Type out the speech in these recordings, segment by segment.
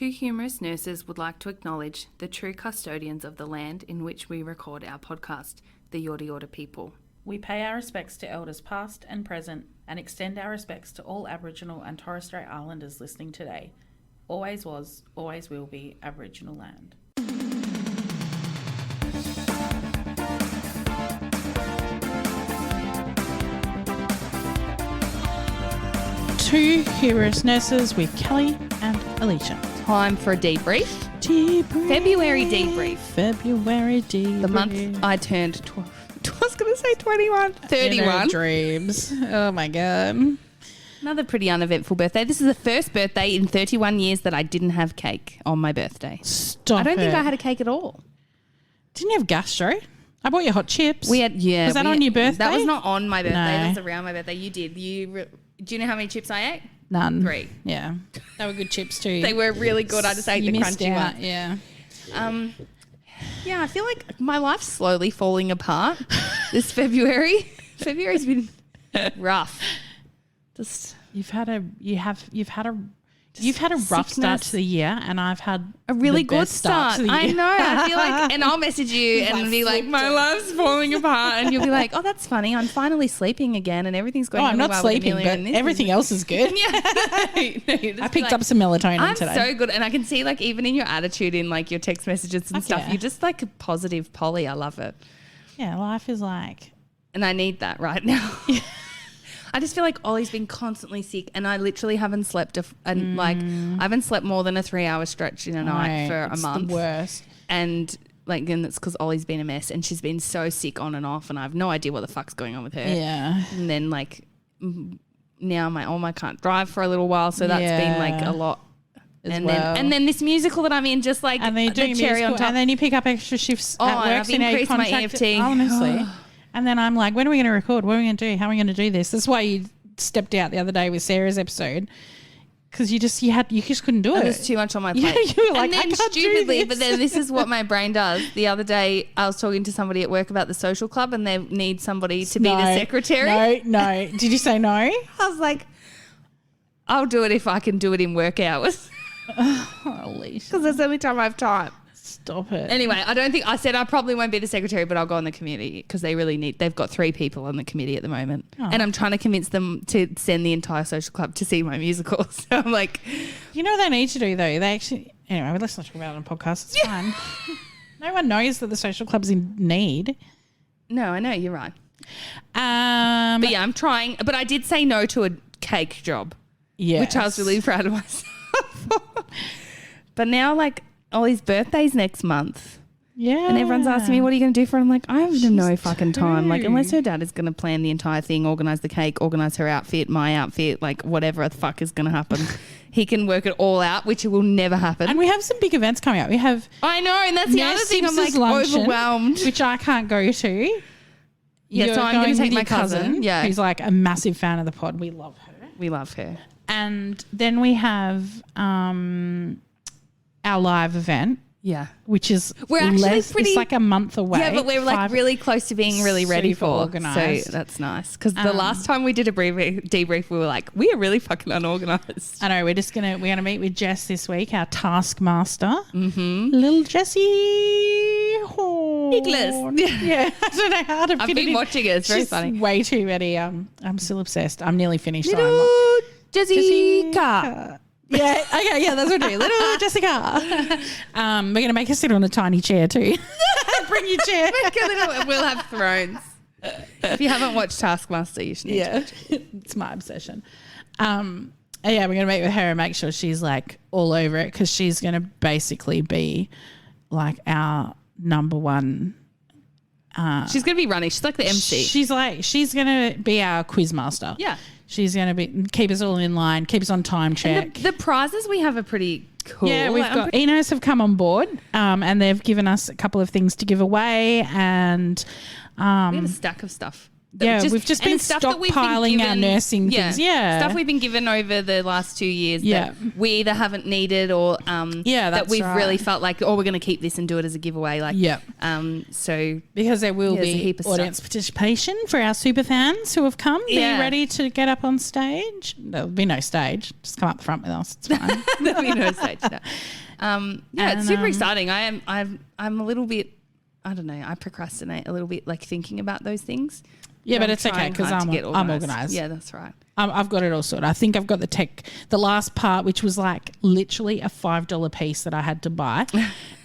Two humorous nurses would like to acknowledge the true custodians of the land in which we record our podcast, the Yorta Yorta people. We pay our respects to elders past and present and extend our respects to all Aboriginal and Torres Strait Islanders listening today. Always was, always will be Aboriginal land. Two humorous nurses with Kelly and Alisha. Time for a debrief. February debrief. February debrief. The month I turned, I was going to say 21, 31. Dreams. Oh my God. Another pretty uneventful birthday. This is the first birthday in 31 years that I didn't have cake on my birthday. Stop I don't think it. I had a cake at all. Didn't you have gastro? I bought you hot chips. We had, yeah. Was that on your birthday? That was not on my birthday. No. That was around my birthday. You did. Do you know how many chips I ate? None. 3. Yeah. They were good chips too. They were really good. I just ate the crunchy out. one. Yeah. Yeah, I feel like my life's slowly falling apart this February. February's been rough. Just You've had a rough start to the year, and I've had a really the good best start to the year. I know. I feel like, and I'll message you and be like, my life's falling apart, and you'll be like, oh, that's funny. I'm finally sleeping again, and everything's going. I'm not well sleeping, with but and everything else is good. Yeah, I picked up some melatonin today. I'm so good, and I can see like even in your attitude, in like your text messages and stuff, yeah. you're just like a positive Polly. I love it. Yeah, life is like, and I need that right now. I just feel like Ollie's been constantly sick, and I literally haven't slept I haven't slept more than a 3-hour stretch in a night for a month. The worst. And it's because Ollie's been a mess, and she's been so sick on and off, and I have no idea what the fuck's going on with her. Yeah. And then now my Oma can't drive for a little while, so that's been like a lot. And then this musical that I'm in, just like and then you do the cherry on top. and then you pick up extra shifts at work. I've increased my EFT. Honestly. And then I'm like, when are we going to record? What are we going to do? How are we going to do this? That's why you stepped out the other day with Sarah's episode, because you just couldn't do it. There's too much on my plate. Yeah, you were like, and then I can't stupidly, do this. but then this is what my brain does. The other day, I was talking to somebody at work about the social club, and they need somebody to be the secretary. No. Did you say no? I was like, I'll do it if I can do it in work hours. Holy shit. Because that's the only time I have time. Stop it. Anyway, I said I probably won't be the secretary, but I'll go on the committee because they've got 3 people on the committee at the moment. Oh. And I'm trying to convince them to send the entire social club to see my musical. So I'm like. You know what they need to do though? Anyway, let's not talk about it on a podcast. It's fine. No one knows that the social club's in need. No, I know. You're right. But yeah, I'm trying. But I did say no to a cake job. Yeah. Which I was really proud of myself for. But now Ollie's birthday's next month. Yeah. And everyone's asking me, what are you going to do for her? I'm like, I have no fucking time. Like, unless her dad is going to plan the entire thing, organise the cake, organise her outfit, my outfit, like whatever the fuck is going to happen. He can work it all out, which will never happen. And we have some big events coming up. I know, and that's the other thing. I'm like overwhelmed. Which I can't go to. Yeah, so I'm going to take my cousin. Yeah. Who's like a massive fan of the pod. We love her. And then we have our live event. Yeah. Which is it's like a month away. Yeah, but we're like really close to being really ready for. Organised. So that's nice. Because the last time we did a debrief, we were like, we are really fucking unorganised. I know. We're going to meet with Jess this week, our taskmaster. Mm-hmm. Little Jessie Nicholas. Yeah. I don't know how to fit it in. I've been watching it. It's very funny. Way too many. I'm still obsessed. I'm nearly finished. Little Jessica. Yeah, okay, yeah, that's what we're doing. Little Jessica. We're going to make her sit on a tiny chair too. Bring your chair. We'll have thrones. If you haven't watched Taskmaster, you should. Yeah, it's my obsession. Yeah, we're going to meet with her and make sure she's like all over it, because she's going to basically be like our number one. She's going to be running. She's like the MC. She's going to be our quiz master. Yeah. She's going to keep us all in line, keep us on time check. The prizes we have are pretty cool. Yeah, we've got Enos have come on board, and they've given us a couple of things to give away, and we have a stack of stuff. we've just been stockpiling our nursing things. Yeah. Stuff we've been given over the last 2 years that we either haven't needed or that we've really felt like, we're going to keep this and do it as a giveaway. Like, so because there will be audience participation for our super fans who have come. Be ready to get up on stage. There'll be no stage. Just come up the front with us. It's fine. There'll be no stage. No. It's super exciting. I'm a little bit, I don't know, I procrastinate a little bit, like thinking about those things. Yeah, but it's okay because I'm organised. Yeah, that's right. I've got it all sorted. I think I've got the last part, which was like literally a $5 piece that I had to buy.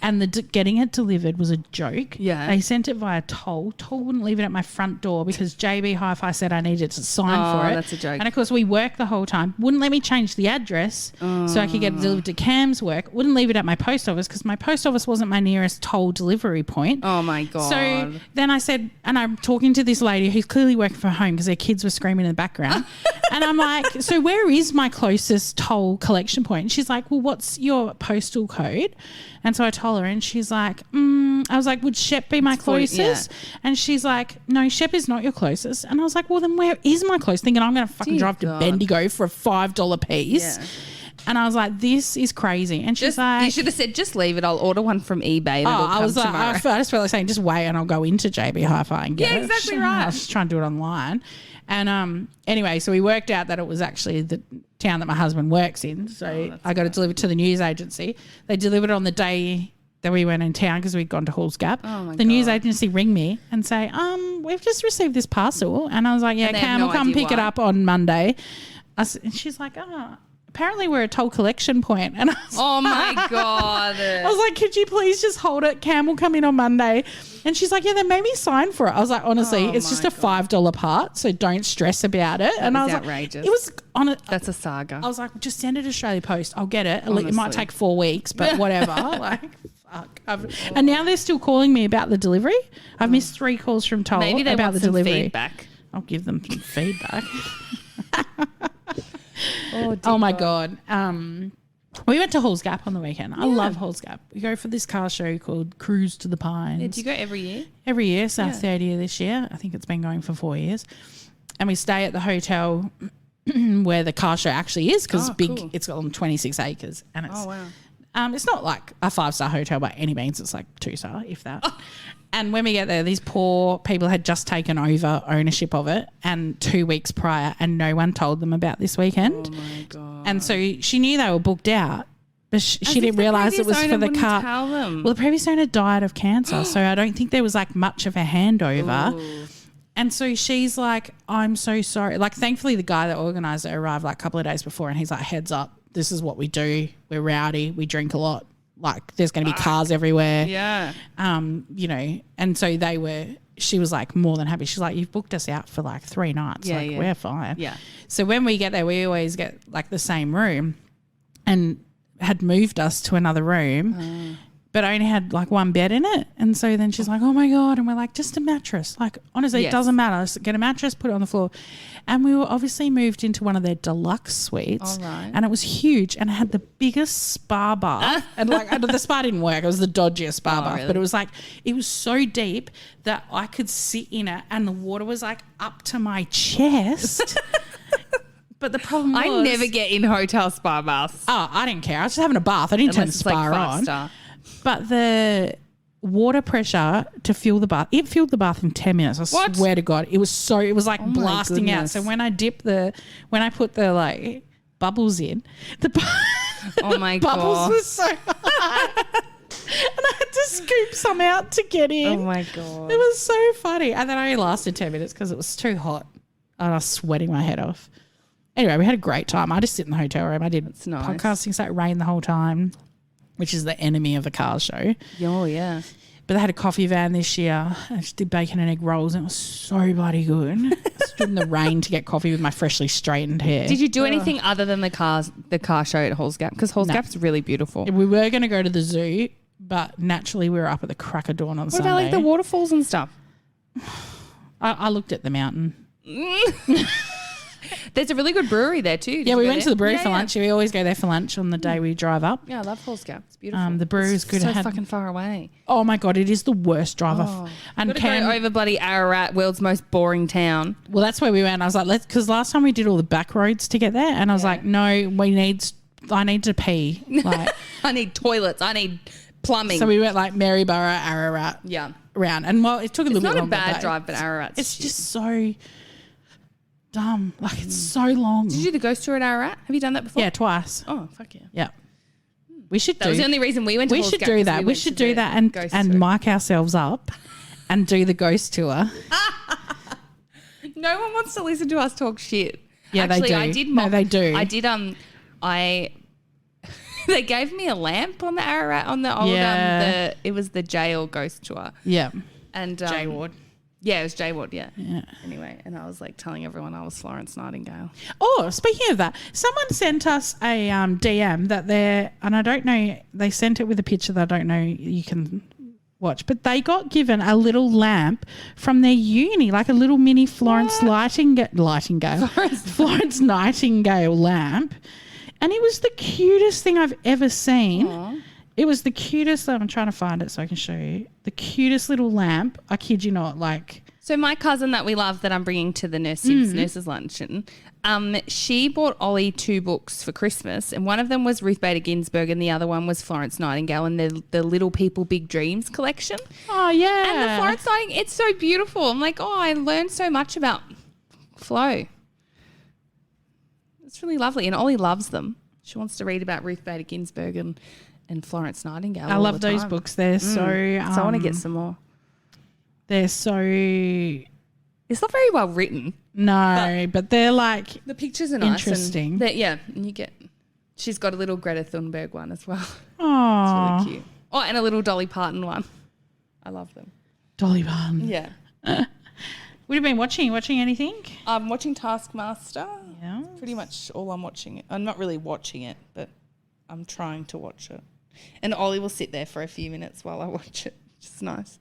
And getting it delivered was a joke. Yeah. They sent it via Toll. Toll wouldn't leave it at my front door because JB Hi-Fi said I needed to sign for it. That's a joke. And of course we worked the whole time. Wouldn't let me change the address so I could get it delivered to Cam's work. Wouldn't leave it at my post office because my post office wasn't my nearest Toll delivery point. Oh my God. So then I said, and I'm talking to this lady who's clearly working from home because their kids were screaming in the background. And I'm like, so where is my closest Toll collection point? And she's like, well, what's your postal code? And so I told her and she's like, I was like, would Shep be my closest? And she's like, no, Shep is not your closest. And I was like, well, then where is my closest? Thinking I'm going to fucking drive to Bendigo for a $5 piece. Yeah. And I was like, this is crazy. And she's like, you should have said, just leave it. I'll order one from eBay and it'll come tomorrow. I just felt like saying, just wait and I'll go into JB Hi-Fi and get it. Yeah, exactly right. I was just trying to do it online. And anyway, so we worked out that it was actually the town that my husband works in. So I got it delivered to the news agency. They delivered it on the day that we went in town because we'd gone to Halls Gap. The news agency ring me and say, we've just received this parcel. And I was like, yeah, Cam, we'll come pick it up on Monday. And she's like, apparently we're a Toll collection point. And I was my God. I was like, could you please just hold it? Cam will come in on Monday. And she's like, yeah, then maybe sign for it. I was like, honestly, it's just a $5 part, so don't stress about it. And I was outrageous. Like, it was on it. That's a saga. I was like, just send it Australia Post. I'll get it. Honestly. It might take 4 weeks, but whatever. Like, fuck. And now they're still calling me about the delivery. I've missed 3 calls from Toll maybe they about want the some delivery. Feedback. I'll give them some feedback. Oh my God. We went to Halls Gap on the weekend. I love Halls Gap. We go for this car show called Cruise to the Pines. Yeah, do you go every year? Every year. It's our 3rd year this year. I think it's been going for 4 years. And we stay at the hotel where the car show actually is because cool. It's on 26 acres. And it's, it's not like a 5-star hotel by any means. It's like 2-star, if that. And when we get there, these poor people had just taken over ownership of it and 2 weeks prior and no one told them about this weekend. Oh, my God. And so she knew they were booked out, but she didn't realise it was for the car. Tell them. Well, the previous owner died of cancer, so I don't think there was like much of a handover. Ooh. And so she's like, I'm so sorry. Like, thankfully, the guy that organised it arrived like a couple of days before and he's like, heads up, this is what we do. We're rowdy. We drink a lot. Like, there's going to be cars everywhere. Yeah. You know, and so she was like more than happy. She's like, you've booked us out for like 3 nights. Yeah, we're fine. Yeah. So when we get there, we always get like the same room and had moved us to another room. But only had like 1 bed in it. And so then she's like, oh my God. And we're like, just a mattress. Like, honestly, it doesn't matter. Just get a mattress, put it on the floor. And we were obviously moved into one of their deluxe suites. All right. And it was huge and it had the biggest spa bath. And like, the spa didn't work. It was the dodgiest spa bath. Really? But it was like, it was so deep that I could sit in it and the water was like up to my chest. But the problem was, I never get in hotel spa baths. Oh, I didn't care. I was just having a bath. I didn't turn the spa on. Star. But the water pressure to fill the bath, it filled the bath in 10 minutes. I swear to God. It was like blasting out. So when I put the like bubbles in, oh my God. Bubbles was so high. And I had to scoop some out to get in. Oh my God. It was so funny. And then I only lasted 10 minutes because it was too hot. And I was sweating my head off. Anyway, we had a great time. I just sit in the hotel room. I did podcasting, so it rained the whole time, which is the enemy of a car show. Oh, yeah. But they had a coffee van this year. I just did bacon and egg rolls and it was so bloody good. I stood in the rain to get coffee with my freshly straightened hair. Did you do anything other than the car show at Halls Gap? Because Halls Gap's really beautiful. We were going to go to the zoo, but naturally we were up at the crack of dawn on Sunday. What about like the waterfalls and stuff? I looked at the mountain. There's a really good brewery there too. Yeah, we went to the brewery for lunch. We always go there for lunch on the day we drive up. Yeah, I love Hallscout. It's beautiful. The brewery is good. So fucking far away. Oh my God, it is the worst drive off. And go over bloody Ararat, world's most boring town. Well, that's where we went. I was like, because last time we did all the back roads to get there, and I was like, no, I need to pee. Like, I need toilets. I need plumbing. So we went like Maryborough, Ararat. Yeah. Around. And it took a little bit longer. It's not a bad drive, but Ararat's it's just so dumb. Like, it's so long. Did you do the ghost tour at Ararat? Have you done that before? Yeah, twice. Oh, fuck yeah. Yeah. We should That was the only reason we went to We should do that. We should do that and mic ourselves up and do the ghost tour. No one wants to listen to us talk shit. Yeah, actually, they do. I did. They do. I did. They gave me a lamp on the Ararat on the old. It was the jail ghost tour. Yeah. And J Ward. Yeah, it was J Ward. Yeah. Yeah. Anyway, and I was like telling everyone I was Florence Nightingale. Oh, speaking of that, someone sent us a DM that and I don't know, they sent it with a picture that I don't know you can watch, but they got given a little lamp from their uni, like a little mini Florence Nightingale lamp. And it was the cutest thing I've ever seen. Aww. It was the cutest. I'm trying to find it so I can show you. The cutest little lamp. I kid you not. Like, so my cousin that we love that I'm bringing to the nurses luncheon, she bought Ollie 2 books for Christmas, and one of them was Ruth Bader Ginsburg and the other one was Florence Nightingale and the Little People Big Dreams collection. Oh, yeah. And the Florence Nightingale, it's so beautiful. I'm like, I learned so much about flow. It's really lovely, and Ollie loves them. She wants to read about Ruth Bader Ginsburg and Florence Nightingale. I love those books. They're so I want to get some more. They're so... It's not very well written. No, but they're like... The pictures are nice. Interesting. And she's got a little Greta Thunberg one as well. Oh. It's really cute. Oh, and a little Dolly Parton one. I love them. Dolly Parton. Yeah. What have you been watching? Watching anything? I'm watching Taskmaster. Yeah. Pretty much all I'm watching. I'm not really watching it, but I'm trying to watch it. And Ollie will sit there for a few minutes while I watch it, which is nice.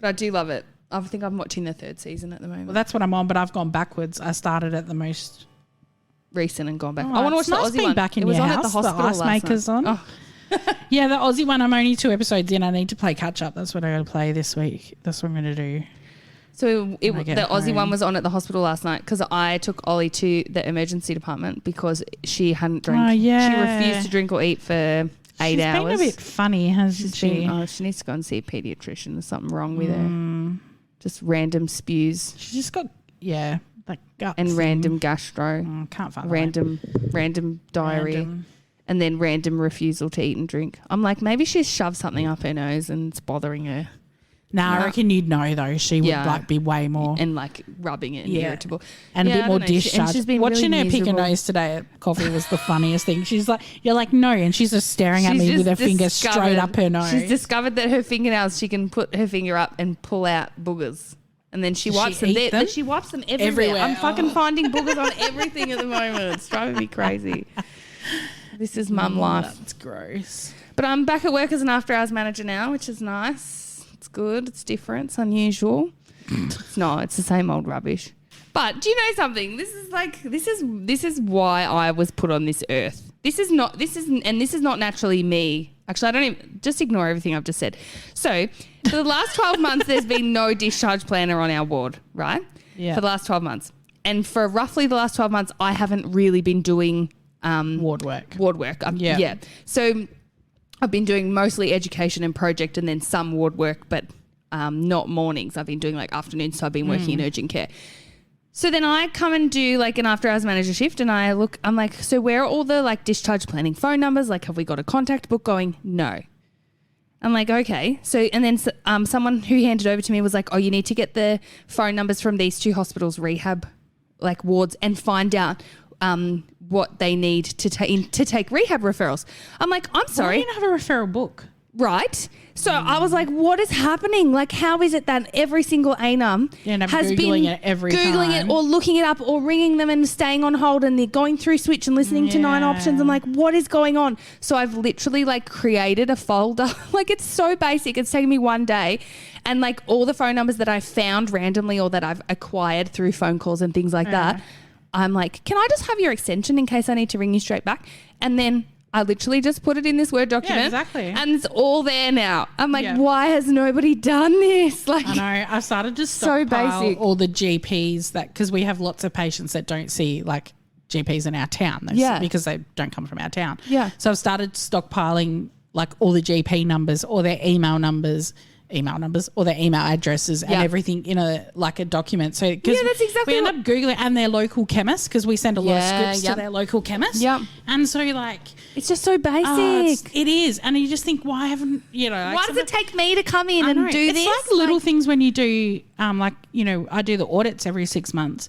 But I do love it. I think I'm watching the 3rd season at the moment. Well, that's what I'm on, but I've gone backwards. I started at the most recent and gone back. Oh, I want to watch the Aussie one. Back in it was your on house, at the hospital the Ice Makers on. Oh. Yeah, the Aussie one, I'm only 2 episodes in. I need to play catch up. That's what I got to play this week. That's what I'm going to do. So the Aussie one was on at the hospital last night because I took Ollie to the emergency department because she hadn't drank. Oh, yeah. She refused to drink or eat for 8 hours. She's been a bit funny, hasn't she? She needs to go and see a paediatrician. There's something wrong with her. Just random spews. She's just got, like gut and thing. Random gastro. Can't find random diarrhea. And then random refusal to eat and drink. I'm like, maybe she's shoved something up her nose and it's bothering her. I reckon you'd know though. She would like be way more and like rubbing it and irritable and a bit more discharge. Watching really her pick her nose today at coffee was the funniest thing. She's like, you're like, no, and she's just staring at me with her finger straight up her nose. She's discovered that her fingernails, she can put her finger up and pull out boogers, and then she wipes them. Then she wipes them everywhere. I'm fucking finding boogers on everything at the moment. It's driving me crazy. This is mum life. That's gross. But I'm back at work as an after-hours manager now, which is nice. It's good. It's different. It's unusual. It's the same old rubbish. But do you know something? This is why I was put on this earth. This is not naturally me. Actually, I don't even, just ignore everything I've just said. So for the last 12 months, there's been no discharge planner on our ward, right? Yeah. For the last 12 months. And for roughly the last 12 months, I haven't really been doing ward work. Yeah. So I've been doing mostly education and project and then some ward work, but not mornings. I've been doing like afternoons, so I've been working in urgent care. So then I come and do like an after hours manager shift and I'm like, so where are all the like discharge planning phone numbers? Like, have we got a contact book going? No. I'm like, okay. So, and then someone who handed over to me was like, oh, you need to get the phone numbers from these 2 hospitals, rehab like wards, and find out what they need to take rehab referrals. I'm like, I'm sorry. Why do you have a referral book? Right. So I was like, what is happening? Like, how is it that every single ANUM has been Googling it or looking it up or ringing them and staying on hold and they're going through Switch and listening to 9 options? I'm like, what is going on? So I've literally like created a folder. Like, it's so basic. It's taken me one day. And like all the phone numbers that I found randomly or that I've acquired through phone calls and things like that, I'm like, can I just have your extension in case I need to ring you straight back? And then I literally just put it in this Word document. Yeah, exactly. And it's all there now. I'm like, why has nobody done this? Like, I know. I've started to so basic. all the GPs because we have lots of patients that don't see like GPs in our town. Because they don't come from our town. Yeah. So I've started stockpiling like all the GP numbers or their email numbers or their email addresses and everything in a document. So that's exactly we end up Googling and their local chemist because we send a lot of scripts to their local chemist. Yep. And so like it's just so basic. It is. And you just think, why haven't, why does it take me to come in and do this? It's like little things when you do, I do the audits every 6 months.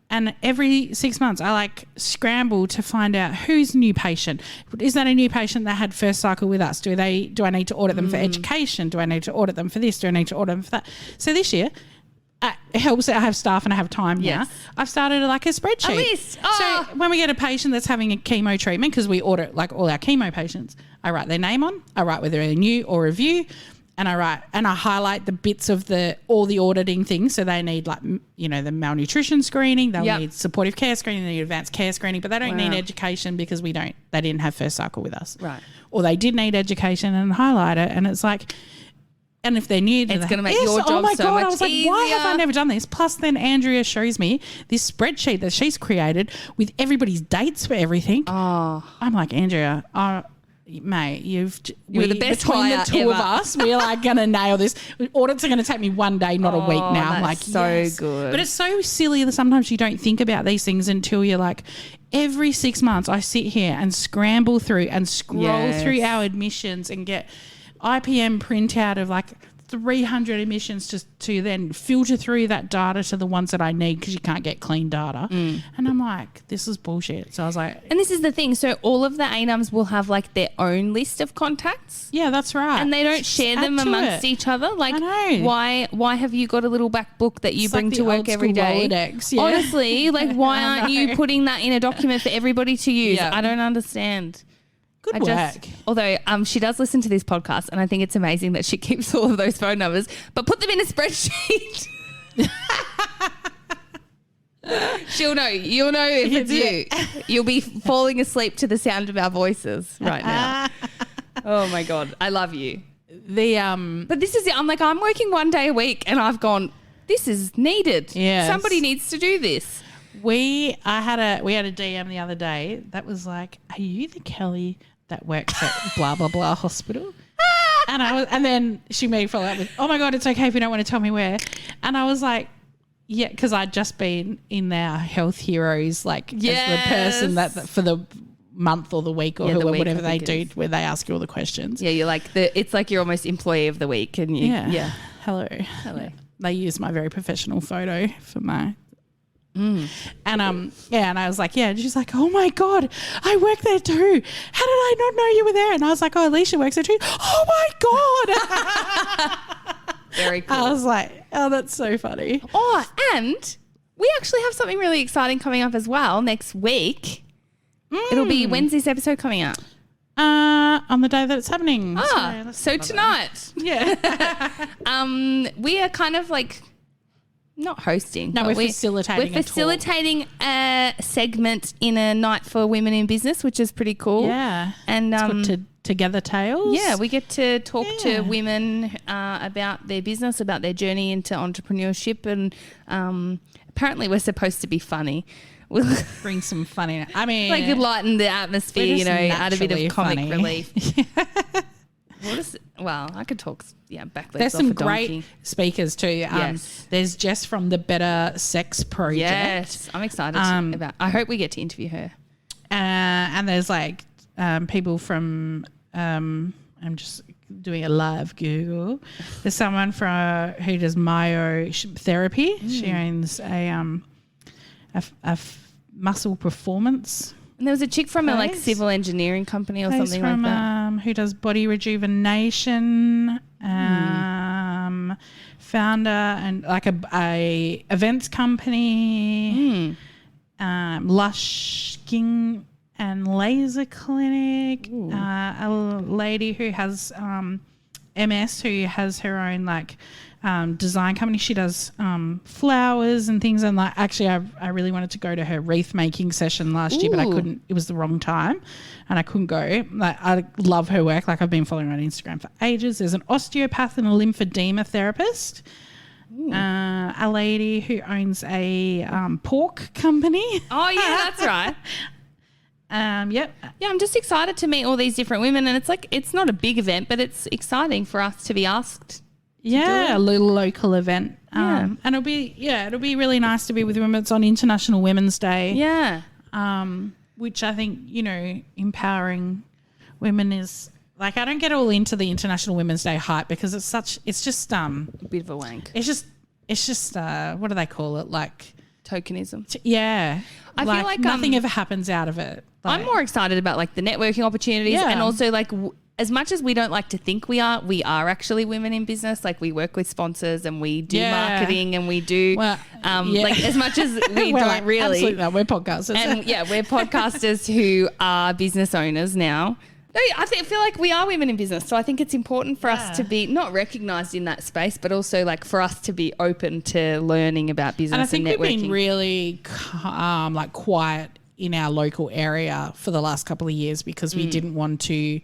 And every 6 months I like scramble to find out who's a new patient. Is that a new patient that had first cycle with us? Do I need to audit them for education? Do I need to audit them for this? Do I need to audit them for that? So this year, it helps that I have staff and I have time now. I've started like a spreadsheet. A list. So when we get a patient that's having a chemo treatment, because we audit like all our chemo patients, I write their name on, I write whether they're new or review, and I highlight the bits of all the auditing things. So they need the malnutrition screening, they'll need supportive care screening, they need advanced care screening, but they don't need education because they didn't have first cycle with us. Right. Or they did need education and highlight it. And it's like, and if they're new to it's going to make your job so much I was like, easier. why have I never done this? Plus then Andrea shows me this spreadsheet that she's created with everybody's dates for everything. Oh. I'm like, Andrea, mate, you're the best between the two ever. of us, we're like going to nail this. Audits are going to take me one day, not a week now. I'm like, so good. But it's so silly that sometimes you don't think about these things until you're like, every 6 months I sit here and scramble through and scroll through our admissions and get IPM printout of like 300 admissions to then filter through that data to the ones that I need because you can't get clean data. And I'm like, this is bullshit. So I was like... And this is the thing. So all of the ANUMs will have like their own list of contacts. Yeah, that's right. And they don't share them amongst each other. Like, I know. Why have you got a little back book that you bring to work every day? Rolodex, Honestly, like why aren't you putting that in a document for everybody to use? I don't understand. Good work. Although she does listen to this podcast and I think it's amazing that she keeps all of those phone numbers, but put them in a spreadsheet. She'll know. You'll know if it's you. You'll be falling asleep to the sound of our voices right now. Oh my God. I love you. But this is it. I'm like, I'm working 1 day a week and I've gone, this is needed. Yes. Somebody needs to do this. We had a DM the other day that was like, are you the Kelly that works at blah blah blah hospital? And then she made follow up with, oh my God, it's okay if you don't want to tell me where. And I was like, yeah, because I'd just been in their Health Heroes, like as the person that for the month or the week or whatever they do, where they ask you all the questions. Yeah, you're like it's like you're almost employee of the week, and you hello. Yeah. They use my very professional photo for my. And and I was like, yeah, and she's like, oh my God, I work there too. How did I not know you were there? And I was like, oh, Alisha works there too. Oh my God. Very cool. I was like, oh, that's so funny. Oh, and we actually have something really exciting coming up as well next week. It'll be Wednesday's episode coming out. On the day that it's happening. So tonight. Yeah. We are kind of like not hosting. No, we're facilitating. We're facilitating a segment in a night for women in business, which is pretty cool. Yeah. And to Together Tales. Yeah, we get to talk to women about their business, about their journey into entrepreneurship, and apparently we're supposed to be funny. We'll bring some fun in. I mean, like lighten the atmosphere, add a bit of comic relief. Well, I could talk. Backwards. There's some great speakers too. Yes. There's Jess from the Better Sex Project. Yes, I'm excited about. I hope we get to interview her. And there's like people from. I'm just doing a live Google. There's someone who does myotherapy. She owns a muscle performance. And there was a chick from a civil engineering company or something from, like that. Who does body rejuvenation, founder and like a events company, Lush Skin and Laser Clinic, a lady who has MS, who has her own like design company. She does flowers and things. And like, actually, I really wanted to go to her wreath making session last year, but I couldn't. It was the wrong time, and I couldn't go. Like, I love her work. Like, I've been following her on Instagram for ages. There's an osteopath and a lymphedema therapist. A lady who owns a pork company. Oh yeah, that's right. Yep. Yeah, I'm just excited to meet all these different women, and it's like, it's not a big event, but it's exciting for us to be asked. Yeah, a little local event. And it'll be really nice to be with women. It's on International Women's Day. Yeah. Which I think, you know, empowering women is like, I don't get all into the International Women's Day hype because it's just a bit of a wank. It's just what do they call it? Like tokenism. Yeah. I feel like nothing ever happens out of it. I'm more excited about like the networking opportunities and also like as much as we don't like to think we are actually women in business. Like, we work with sponsors and we do marketing and we do like, as much as we don't really. Absolutely not. We're podcasters. And we're podcasters who are business owners now. No, I feel like we are women in business. So I think it's important for us to be not recognised in that space, but also like for us to be open to learning about business and networking. And I think we've been really like quiet in our local area for the last couple of years because we didn't want to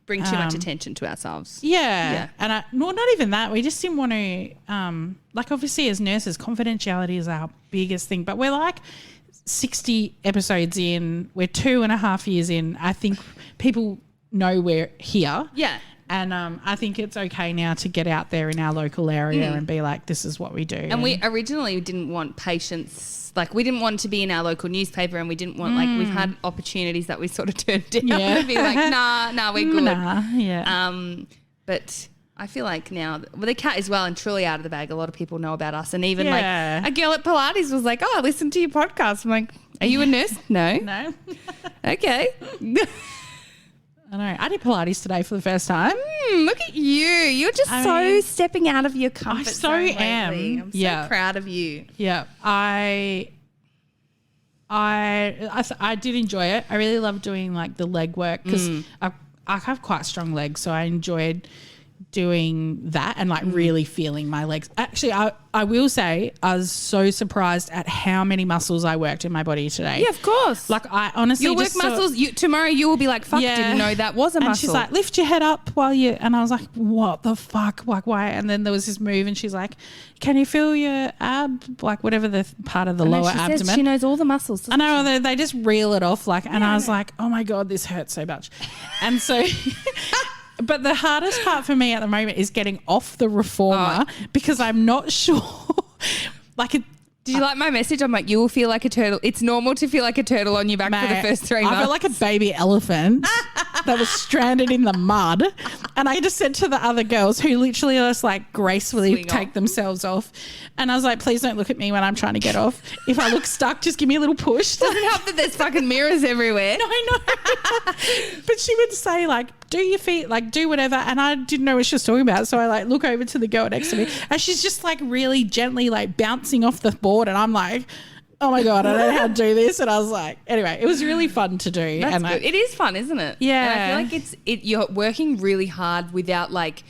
bring too much attention to ourselves. Yeah. And not even that. We just didn't want to, like, obviously as nurses, confidentiality is our biggest thing, but we're like 60 episodes in, we're 2.5 years in. I think people know we're here. Yeah. And I think it's okay now to get out there in our local area and be like, this is what we do. And we originally didn't want patients, like, we didn't want to be in our local newspaper, and we didn't want, like, we've had opportunities that we sort of turned down and be like, nah, we're good. But I feel like now, the cat is well and truly out of the bag. A lot of people know about us. And even like a girl at Pilates was like, oh, I listened to your podcast. I'm like, are you a nurse? No. No. Okay. I know. I did Pilates today for the first time. Look at you. You're just stepping out of your comfort zone. I so am. I'm so proud of you. Yeah. I did enjoy it. I really love doing like the leg work because I have quite strong legs, so I enjoyed doing that and like really feeling my legs. Actually, I will say I was so surprised at how many muscles I worked in my body today. Yeah, of course. Like, I honestly you'll work muscles. Tomorrow you will be like, fuck, didn't know that was a muscle. And she's like, lift your head up while you, and I was like, what the fuck? Like, why? And then there was this move and she's like, can you feel your ab? Like, whatever the part of the lower abdomen. Says she knows all the muscles. I know, they just reel it off like, and I was like, oh my God, this hurts so much. And so... But the hardest part for me at the moment is getting off the reformer because I'm not sure. Did you like my message? I'm like, you will feel like a turtle. It's normal to feel like a turtle on your back for the first 3 months. I feel like a baby elephant that was stranded in the mud. And I just said to the other girls who literally just like gracefully take themselves off. And I was like, please don't look at me when I'm trying to get off. If I look stuck, just give me a little push. Doesn't help that there's fucking mirrors everywhere. No, I know. But she would say like, do your feet, like do whatever. And I didn't know what she was talking about. So I like look over to the girl next to me and she's just like really gently like bouncing off the board. And I'm like, oh my God, I don't know how to do this. And I was like, anyway, it was really fun to do. That's good. It is fun, isn't it? Yeah. And I feel like you're working really hard without like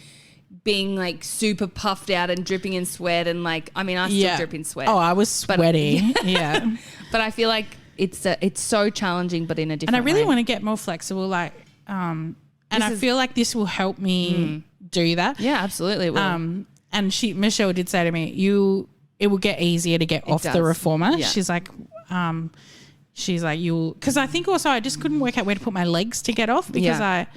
being like super puffed out and dripping in sweat and like, I mean, I still drip in sweat. Oh, I was sweaty. Yeah. But I feel like it's so challenging, but in a different way. And I really want to get more flexible. Like, and I feel like this will help me do that. Yeah, absolutely. It will. And Michelle did say to me, it will get easier to get off the reformer. Yeah. She's like, because I think also I just couldn't work out where to put my legs to get off because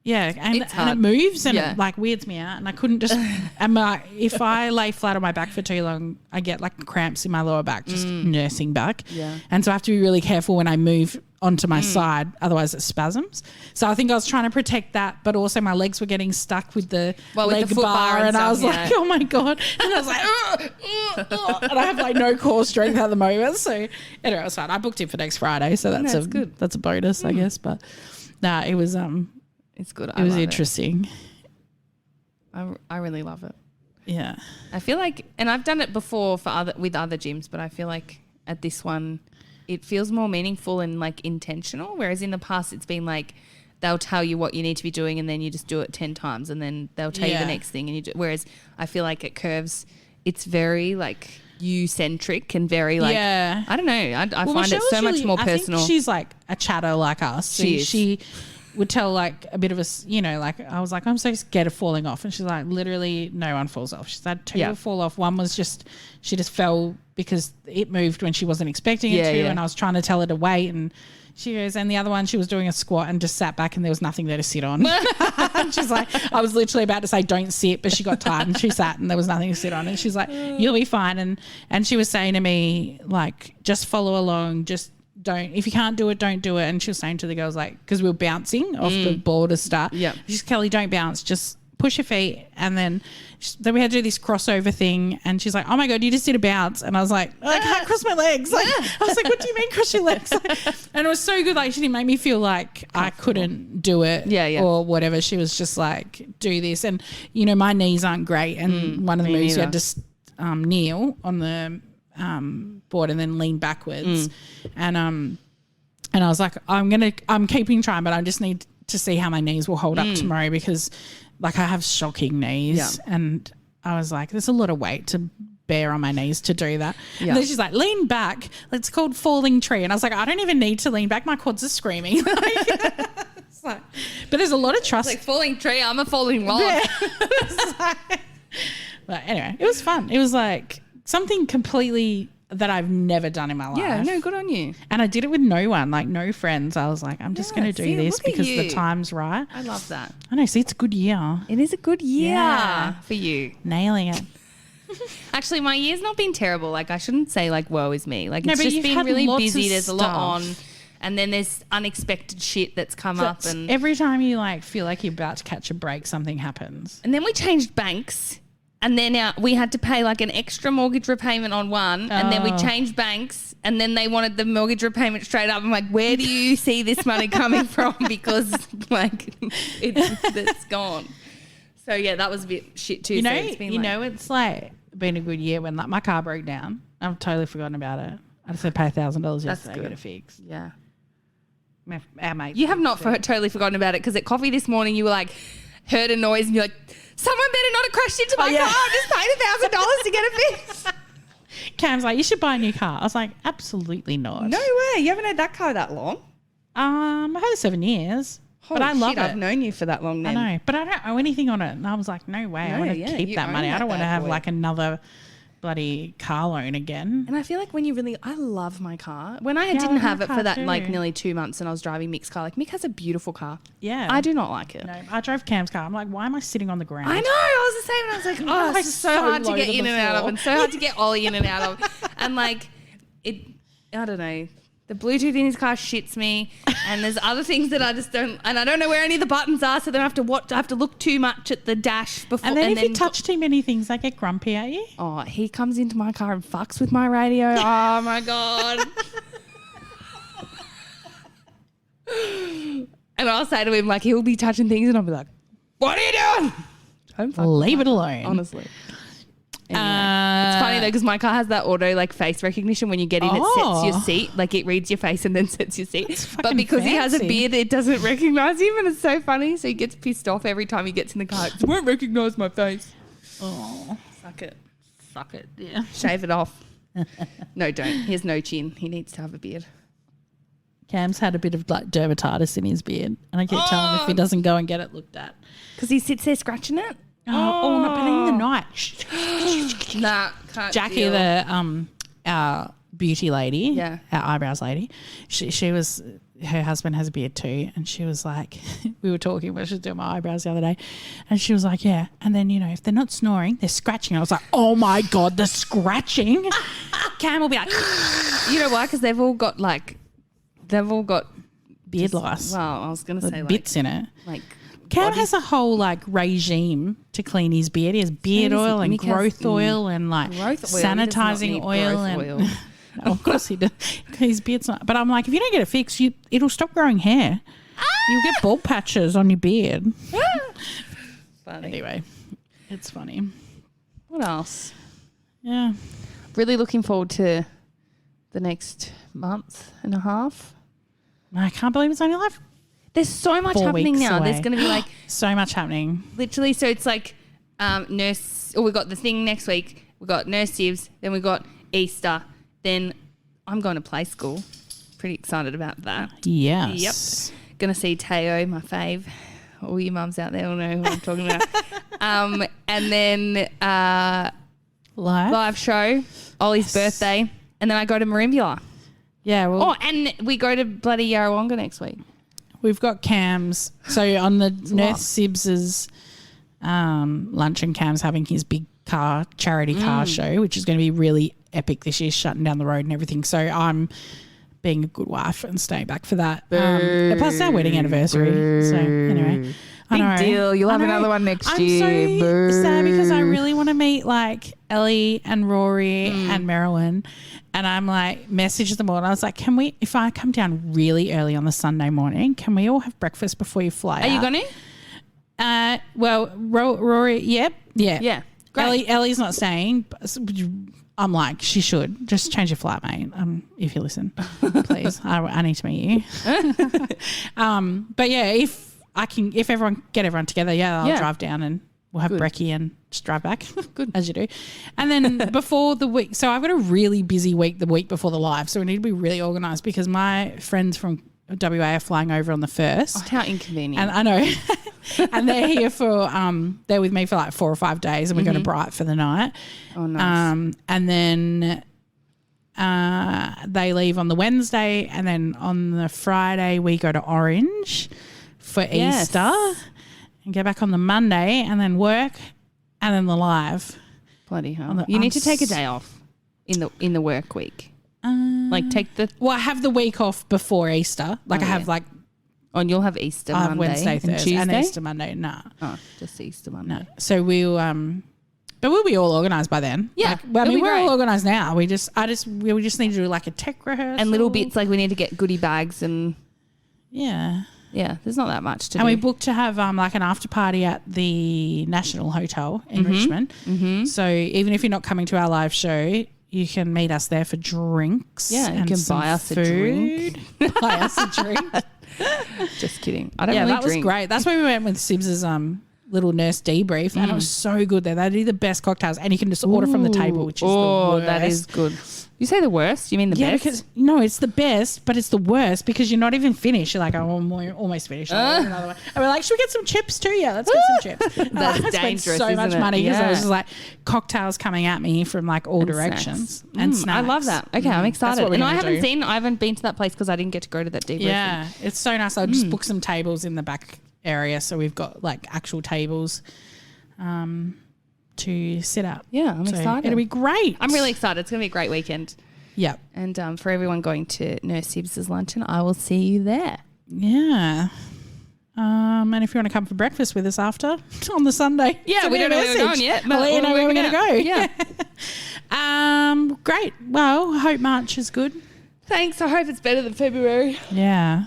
and it moves and it like weirds me out and I couldn't just, if I lay flat on my back for too long, I get like cramps in my lower back, just nursing back. Yeah. And so I have to be really careful when I move onto my side, otherwise it spasms. So I think I was trying to protect that, but also my legs were getting stuck with the leg bar and I was like, oh my God. And I was like, and I have like no core strength at the moment. So anyway, it was fine. I booked it for next Friday. So that's good. That's a bonus, I guess. But it was, it's good. It was interesting. I really love it. Yeah. I feel like, and I've done it before with other gyms, but I feel like at this one, it feels more meaningful and like intentional. Whereas in the past, it's been like they'll tell you what you need to be doing and then you just do it 10 times and then they'll tell you the next thing and you do. Whereas I feel like at Curves, it's very like you-centric and very like, I don't know. I find it so much more personal. I think she's like a chatter like us. So she would tell like a bit of a, like I was like, I'm so scared of falling off. And she's like, literally no one falls off. She's had 2 fall off. One was she just fell because it moved when she wasn't expecting it to. And I was trying to tell her to wait. And she goes, and the other one, she was doing a squat and just sat back and there was nothing there to sit on. And she's like, I was literally about to say don't sit, but she got tired and she sat and there was nothing to sit on. And she's like, you'll be fine. And she was saying to me, like, just follow along, just don't, if you can't do it, don't do it. And she was saying to the girls, like, because we were bouncing off the ball to start. Yeah. She's, Kelly, don't bounce, just push your feet. And then we had to do this crossover thing. And she's like, oh my God, you just did a bounce. And I was like, I can't cross my legs. Like, I was like, what do you mean cross your legs? And it was so good. Like, she didn't make me feel like I couldn't do it or whatever. She was just like, do this. And, my knees aren't great. And one of the moves, you had to kneel on the board and then lean backwards. And I was like, I'm keeping trying, but I just need to see how my knees will hold up tomorrow because like I have shocking knees and I was like, there's a lot of weight to bear on my knees to do that. And then she's like, lean back. It's called falling tree. And I was like, I don't even need to lean back. My quads are screaming. It's like, but there's a lot of trust. It's like falling tree. I'm a falling log. Yeah. But anyway, it was fun. It was like something completely that I've never done in my life. Yeah, no, good on you. And I did it with no one, like no friends. I was like, I'm just going to do this because the time's right. I love that. I know. See, it's a good year. It is a good year for you. Nailing it. Actually, my year's not been terrible. Like, I shouldn't say like, woe is me. Like, it's just been really busy. There's a lot on. And then there's unexpected shit that's come up. And every time you like feel like you're about to catch a break, something happens. And then we changed banks. And then we had to pay like an extra mortgage repayment on one. And then we changed banks. And then they wanted the mortgage repayment straight up. I'm like, where do you see this money coming from? Because like it's gone. So yeah, that was a bit shit too. It's like been a good year when like my car broke down. I've totally forgotten about it. I just had to pay $1,000 yesterday to get it fixed. Yeah. Our mate. You have not totally forgotten about it because at coffee this morning you were like, heard a noise and you're like, someone better not have crashed into my car. I just paid $1,000 to get it fixed. Cam's like, you should buy a new car. I was like, absolutely not. No way. You haven't had that car that long? I've had it 7 years. Holy but I love it. I've known you for that long then. I know, but I don't owe anything on it. And I was like, no way. I want to keep that money. I don't want to have like another bloody car loan again. And I feel like when I love my car. When I didn't have it for that like nearly 2 months and I was driving Mick's car, like Mick has a beautiful car. Yeah. I do not like it. No, I drove Cam's car. I'm like, why am I sitting on the ground? I know. I was the same. And I was like, it's so hard to get in and out of and so hard to get Ollie in and out of. And like I don't know. The Bluetooth in his car shits me, and there's other things that I just don't, and I don't know where any of the buttons are, so then I have to look too much at the dash before. And then if you touch too many things, they get grumpy at you. Oh, he comes into my car and fucks with my radio. Oh my God. And I'll say to him, like, he'll be touching things, and I'll be like, "What are you doing?" Leave it alone. Honestly. Anyway, it's funny though because my car has that auto like face recognition when you get in. It sets your seat, like it reads your face and then sets your seat. But because he has a beard, it doesn't recognize him, and it's so funny. So he gets pissed off every time he gets in the car. It won't recognize my face. Oh, suck it. Yeah, shave it off. No, don't. He has no chin. He needs to have a beard. Cam's had a bit of like dermatitis in his beard, and I keep telling him if he doesn't go and get it looked at because he sits there scratching it. Oh, not but in the night. Nah, can't Jackie, deal. Our beauty lady, our eyebrows lady, she was, her husband has a beard too, and she was like, we were talking when she was doing my eyebrows the other day, and she was like, yeah, and then, if they're not snoring, they're scratching. I was like, oh my God, the scratching. Cam will be like, you know why? Because they've all got beard lice. Well, I was going to say bits in it. Like, Cam has a whole regime to clean his beard. He has beard oil and growth oil and sanitizing oil and no, of course he does. His beard's not. But I'm like, if you don't get it fixed, it'll stop growing hair. You'll get bald patches on your beard. Funny. Anyway, it's funny. What else? Yeah, really looking forward to the next month and a half. I can't believe it's only There's so much 4 happening weeks now. away. There's going to be like so much happening. literally. So it's like nurse. Or we got the thing next week. We got nurse Sibs. Then we got Easter. Then I'm going to play school. Pretty excited about that. Yes. Yep. Going to see Teo, my fave. All you mums out there will know who I'm talking about. And then live show, Ollie's birthday, and then I go to Marimbula. Yeah. Well, Oh, and we go to bloody Yarrawonga next week. we've got Cam's. So on the Nurse Sibs's lunch, and Cam's having his big charity car show, which is going to be really epic this year, shutting down the road and everything. So I'm being a good wife and staying back for that. Plus our wedding anniversary. So anyway. Big deal. You'll have another one next year. I'm so sad because I really want to meet like Ellie and Rory and Marilyn, and I'm like messaged them all, and I was like, can we, if I come down really early on the Sunday morning, can we all have breakfast before you fly out? Are you going to? Well, Rory, yep. Yeah. Yeah. Great. Ellie's not staying. But I'm like, she should. Just change your flight, mate. If you listen, please. I need to meet you. But yeah, if everyone together, I'll drive down and we'll have brekkie and just drive back. Good. As you do. And then before the week, so I've got a really busy week the week before the live, so we need to be really organised because my friends from WA are flying over on the 1st. Oh, how inconvenient. And I know. And they're here for, they're with me for like 4 or 5 days, and we're going to Bright for the night. Oh, nice. And then they leave on the Wednesday, and then on the Friday we go to Orange for Easter and get back on the Monday and then work and then the live. Bloody hell. You need to take a day off in the work week. Like take the... Well, I have the week off before Easter. Like I have like... Oh, and you'll have Easter Monday Wednesday, and Thursday, Tuesday? and Easter Monday. No. Oh, just Easter Monday. No. So we'll... But we'll be all organised by then. Yeah, we're all organised now. We just need to do like a tech rehearsal. And little bits, like we need to get goodie bags and... Yeah. Yeah, there's not that much to do. And we booked to have like an after party at the National Hotel in Richmond. Mm-hmm. So even if you're not coming to our live show, you can meet us there for drinks. Yeah, you can buy us a drink. Buy us a drink. Just kidding. I don't really that drink. was great. That's why we went with Sibs's little nurse debrief, and it was so good there. They do the best cocktails, and you can just order from the table, which is the worst. That is good. You say the worst? You mean the best? Because no, it's the best, but it's the worst because you're not even finished. You're like, oh, I'm almost finished. Another one. And we're like, should we get some chips too? Yeah, let's get some chips. That's I dangerous. So much money because Yeah. I was just like cocktails coming at me from like all directions and snacks. I love that. Okay, I'm excited. That's what And I haven't been to that place because I didn't get to go to that debrief. Yeah, it's so nice. I'll just book some tables in the back area, so we've got like actual tables to sit at. Yeah, I'm excited. It'll be great. I'm really excited. It's going to be a great weekend. Yep. And for everyone going to Nurse Sibs's luncheon, I will see you there. Yeah. And if you want to come for breakfast with us after on the Sunday. Yeah, we don't know where we're going yet. I'll let you know where we're going to go. Yeah. Great. Well, hope March is good. Thanks. I hope it's better than February. Yeah.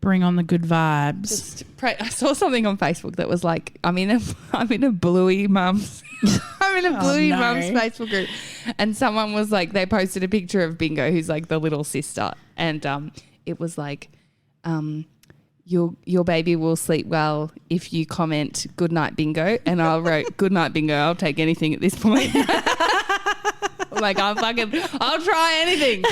Bring on the good vibes. Just pray. I saw something on Facebook that was like, I'm in a Bluey mums. I'm in a Bluey mums Facebook group, and someone was like, they posted a picture of Bingo, who's like the little sister, and it was like, your baby will sleep well if you comment good night Bingo, and I wrote good night Bingo. I'll take anything at this point. I'm like, I'll try anything.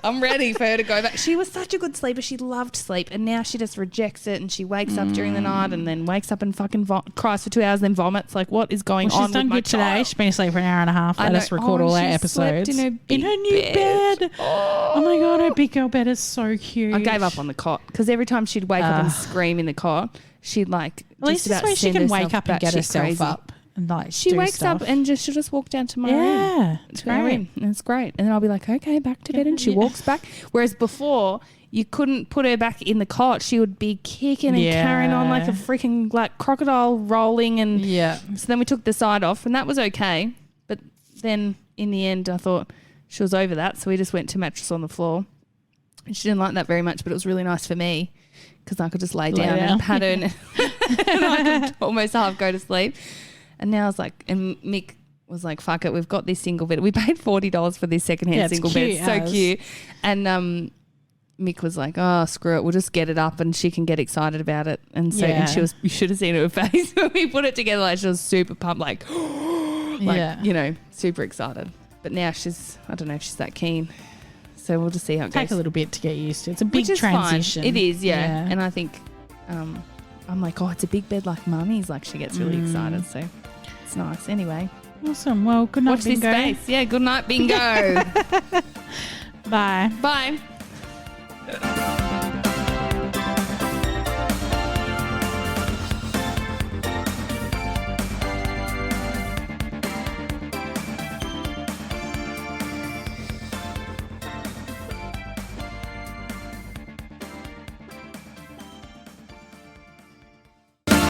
I'm ready for her to go back. She was such a good sleeper. She loved sleep, and now she just rejects it, and she wakes up during the night and then wakes up and fucking cries for 2 hours, then vomits. Like, what is going on she's done with my good today. child? She's been asleep for an hour and a half. Let us record all our episodes. In her new bed. Oh my God, her big girl bed is so cute. I gave up on the cot because every time she'd wake up and scream in the cot, she'd like at least this way she can wake up and get herself crazy. Up. And like she wakes stuff. up and she'll just walk down to my room. Yeah, it's great. And it's great. And then I'll be like, okay, back to bed. And she walks back. Whereas before, you couldn't put her back in the cot. She would be kicking and carrying on like a freaking like crocodile rolling. And so then we took the side off, and that was okay. But then in the end, I thought she was over that. So we just went to mattress on the floor. And she didn't like that very much, but it was really nice for me because I could just lay down and pat her and I could almost half go to sleep. And now I was like, and Mick was like, fuck it, we've got this single bed. We paid $40 for this secondhand single bed. It's so cute. And Mick was like, oh, screw it, we'll just get it up and she can get excited about it. And so and you should have seen her face when we put it together. Like she was super pumped, like, you know, super excited. But now I don't know if she's that keen. So we'll just see how it goes. Take a little bit to get used to. It's a big transition. Fine. It is, yeah. And I think I'm like, oh, it's a big bed like mummy's. Like she gets really excited. So it's nice. Anyway. Awesome. Well, good night, Watch bingo. this space. Yeah, good night, bingo. Bye. Bye.